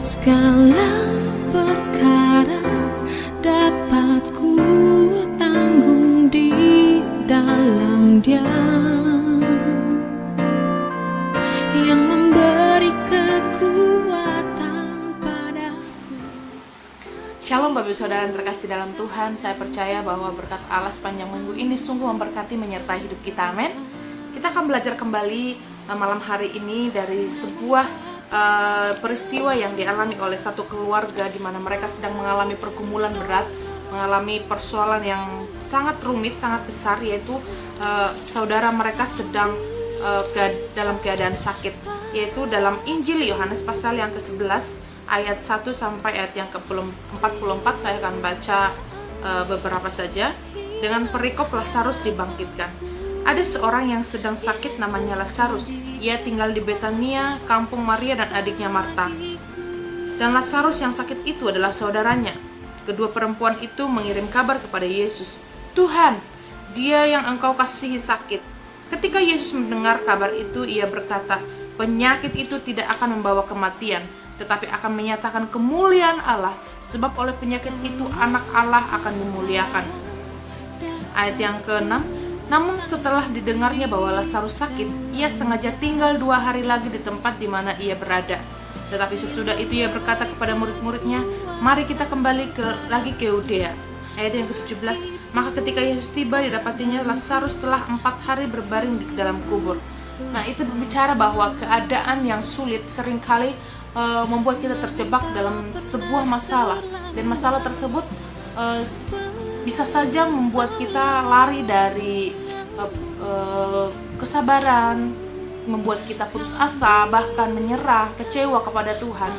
Segala perkara dapat ku tanggung di dalam Dia yang memberi kekuatan padaku. Shalom Bapak Saudara yang terkasih dalam Tuhan. Saya percaya bahwa berkat Allah sepanjang minggu ini sungguh memberkati menyertai hidup kita, amin. Kita akan belajar kembali malam hari ini dari sebuah peristiwa yang dialami oleh satu keluarga di mana mereka sedang mengalami pergumulan berat, mengalami persoalan yang sangat rumit, sangat besar, yaitu saudara mereka sedang dalam keadaan sakit, yaitu dalam Injil Yohanes pasal yang ke-11 ayat 1 sampai ayat yang ke-44. Saya akan baca beberapa saja. Dengan perikop Lazarus dibangkitkan. Ada seorang yang sedang sakit namanya Lazarus. Ia tinggal di Betania, kampung Maria dan adiknya Marta. Dan Lazarus yang sakit itu adalah saudaranya. Kedua perempuan itu mengirim kabar kepada Yesus, "Tuhan, dia yang engkau kasihi sakit." Ketika Yesus mendengar kabar itu, ia berkata, "Penyakit itu tidak akan membawa kematian, tetapi akan menyatakan kemuliaan Allah, sebab oleh penyakit itu anak Allah akan dimuliakan." Ayat yang ke-6, namun setelah didengarnya bahwa Lazarus sakit, ia sengaja tinggal 2 hari lagi di tempat di mana ia berada. Tetapi sesudah itu ia berkata kepada murid-muridnya, "Mari kita kembali lagi ke Yudea." Ayat yang ke-17, maka ketika Yesus tiba, didapatinya Lazarus telah 4 hari berbaring di dalam kubur. Nah, itu berbicara bahwa keadaan yang sulit seringkali membuat kita terjebak dalam sebuah masalah. Dan masalah tersebut bisa saja membuat kita lari dari kesabaran, membuat kita putus asa, bahkan menyerah, kecewa kepada Tuhan.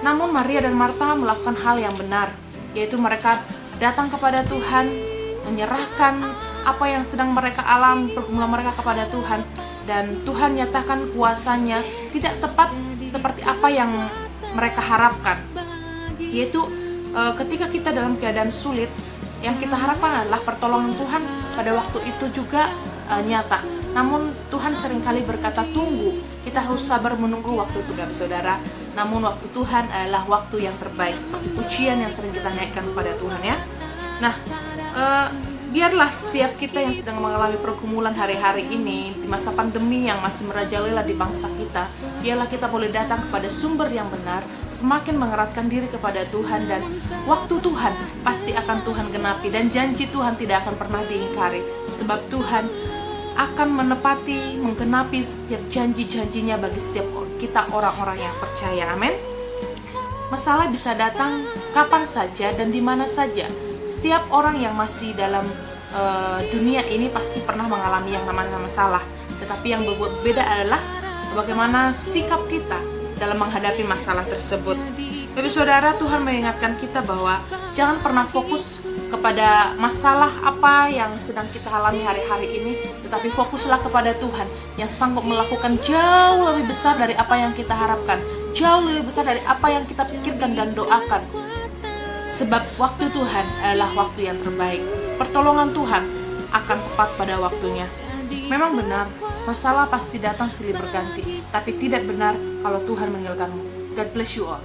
Namun Maria dan Marta melakukan hal yang benar, yaitu mereka datang kepada Tuhan, menyerahkan apa yang sedang mereka alami, pergumulan mereka kepada Tuhan, dan Tuhan nyatakan kuasanya tidak tepat seperti apa yang mereka harapkan. Yaitu ketika kita dalam keadaan sulit, yang kita harapkan adalah pertolongan Tuhan pada waktu itu juga nyata. Namun Tuhan seringkali berkata tunggu. Kita harus sabar menunggu waktu itu, saudara. Namun waktu Tuhan adalah waktu yang terbaik, seperti pujian yang sering kita naikkan kepada Tuhan, ya. Nah, biarlah setiap kita yang sedang mengalami pergumulan hari-hari ini, di masa pandemi yang masih merajalela di bangsa kita, biarlah kita boleh datang kepada sumber yang benar, semakin mengeratkan diri kepada Tuhan, dan waktu Tuhan pasti akan Tuhan genapi, dan janji Tuhan tidak akan pernah diingkari, sebab Tuhan akan menepati, menggenapi setiap janji-janjinya bagi setiap kita orang-orang yang percaya, amin. Masalah bisa datang kapan saja dan di mana saja. Setiap orang yang masih dalam dunia ini pasti pernah mengalami yang namanya masalah. Tetapi yang berbeda adalah bagaimana sikap kita dalam menghadapi masalah tersebut. Bapak Saudara, Tuhan mengingatkan kita bahwa jangan pernah fokus kepada masalah apa yang sedang kita alami hari-hari ini, tetapi fokuslah kepada Tuhan yang sanggup melakukan jauh lebih besar dari apa yang kita harapkan, jauh lebih besar dari apa yang kita pikirkan dan doakan. Sebab waktu Tuhan adalah waktu yang terbaik. Pertolongan Tuhan akan tepat pada waktunya. Memang benar, masalah pasti datang silih berganti, tapi tidak benar kalau Tuhan meninggalkanmu. God bless you all.